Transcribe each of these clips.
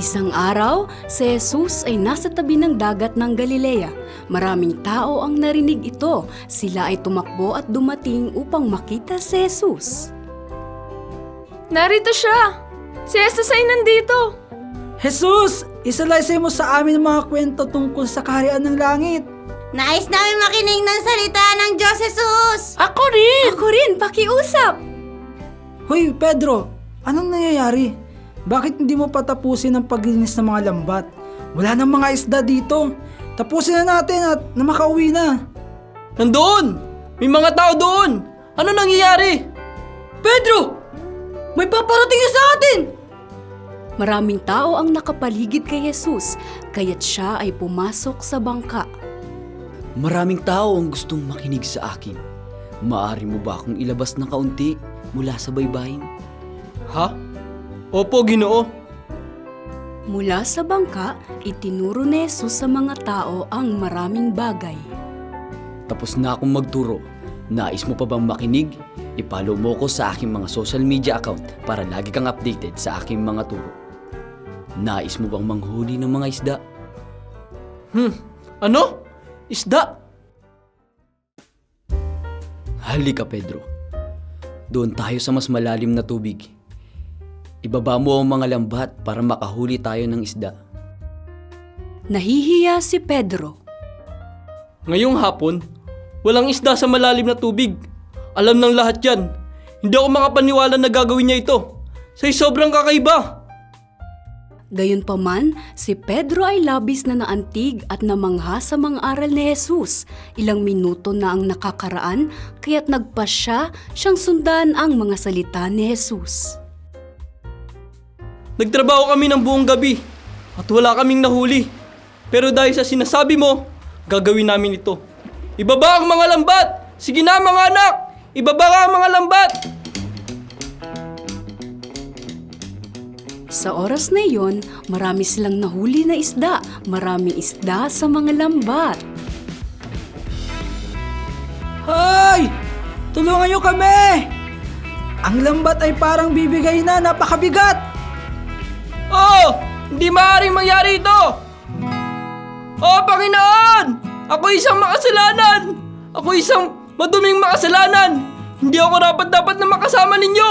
Isang araw, si Jesus ay nasa tabi ng dagat ng Galilea. Maraming tao ang narinig ito. Sila ay tumakbo at dumating upang makita si Jesus. Narito siya! Si Jesus ay nandito! Jesus, isalaysay mo sa amin ang mga kwento tungkol sa kaharian ng langit. Nais namin makinig ng salita ng Diyos, Jesus! Ako rin! Ako rin, pakiusap! Hoy, Pedro, anong nangyayari? Bakit hindi mo patapusin ang paglinis ng mga lambat? Wala nang mga isda dito. Tapusin na natin at na makauwi na. Nandoon! May mga tao doon! Ano nangyayari? Pedro! May paparating na sa atin! Maraming tao ang nakapaligid kay Jesus, kaya't siya ay pumasok sa bangka. Maraming tao ang gustong makinig sa akin. Maaari mo ba akong ilabas ng kaunti mula sa baybayin? Ha? Opo, Ginoo. Mula sa bangka, itinuro ni Jesus sa mga tao ang maraming bagay. Tapos na akong magturo. Nais mo pa bang makinig? I-follow mo ko sa aking mga social media account para lagi kang updated sa aking mga turo. Nais mo bang manghuli ng mga isda? Ano? Isda? Halika, Pedro. Doon tayo sa mas malalim na tubig. Ibaba mo ang mga lambat para makahuli tayo ng isda. Nahihiya si Pedro. Ngayong hapon, walang isda sa malalim na tubig. Alam ng lahat yan. Hindi ako makapaniwala na gagawin niya ito. Sa'y sobrang kakaiba. Gayunpaman, si Pedro ay labis na naantig at namangha sa mga aral ni Jesus. Ilang minuto na ang nakakaraan, kaya't nagpasya siyang sundan ang mga salita ni Jesus. Nagtrabaho kami ng buong gabi at wala kaming nahuli. Pero dahil sa sinasabi mo, gagawin namin ito. Ibaba ang mga lambat! Sige na mga anak! Ibaba ang mga lambat! Sa oras na iyon, marami silang nahuli na isda. Maraming isda sa mga lambat. Hoy! Tulungan niyo kami! Ang lambat ay parang bibigay na, napakabigat! Oh! Hindi maaaring mangyari ito! Oh, Panginoon! Ako isang makasalanan! Ako isang maduming makasalanan! Hindi ako dapat na makasama ninyo!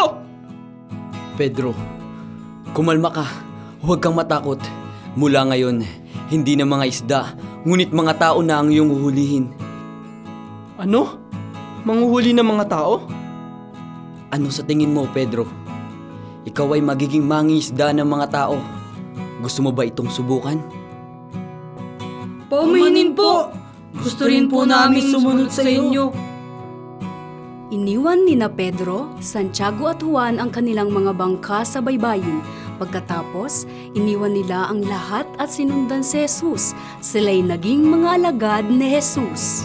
Pedro, kumalma ka. Huwag kang matakot. Mula ngayon, hindi na mga isda, ngunit mga tao na ang iyong huhulihin. Ano? Manghuhuli ng mga tao? Ano sa tingin mo, Pedro? Ikaw ay magiging mangingisda ng mga tao. Gusto mo ba itong subukan? Pauminin po! Gusto rin po namin sumunod sa inyo. Iniwan ni na Pedro, Santiago at Juan ang kanilang mga bangka sa baybayin. Pagkatapos, iniwan nila ang lahat at sinundan si Jesus. Sila'y naging mga alagad ni Jesus.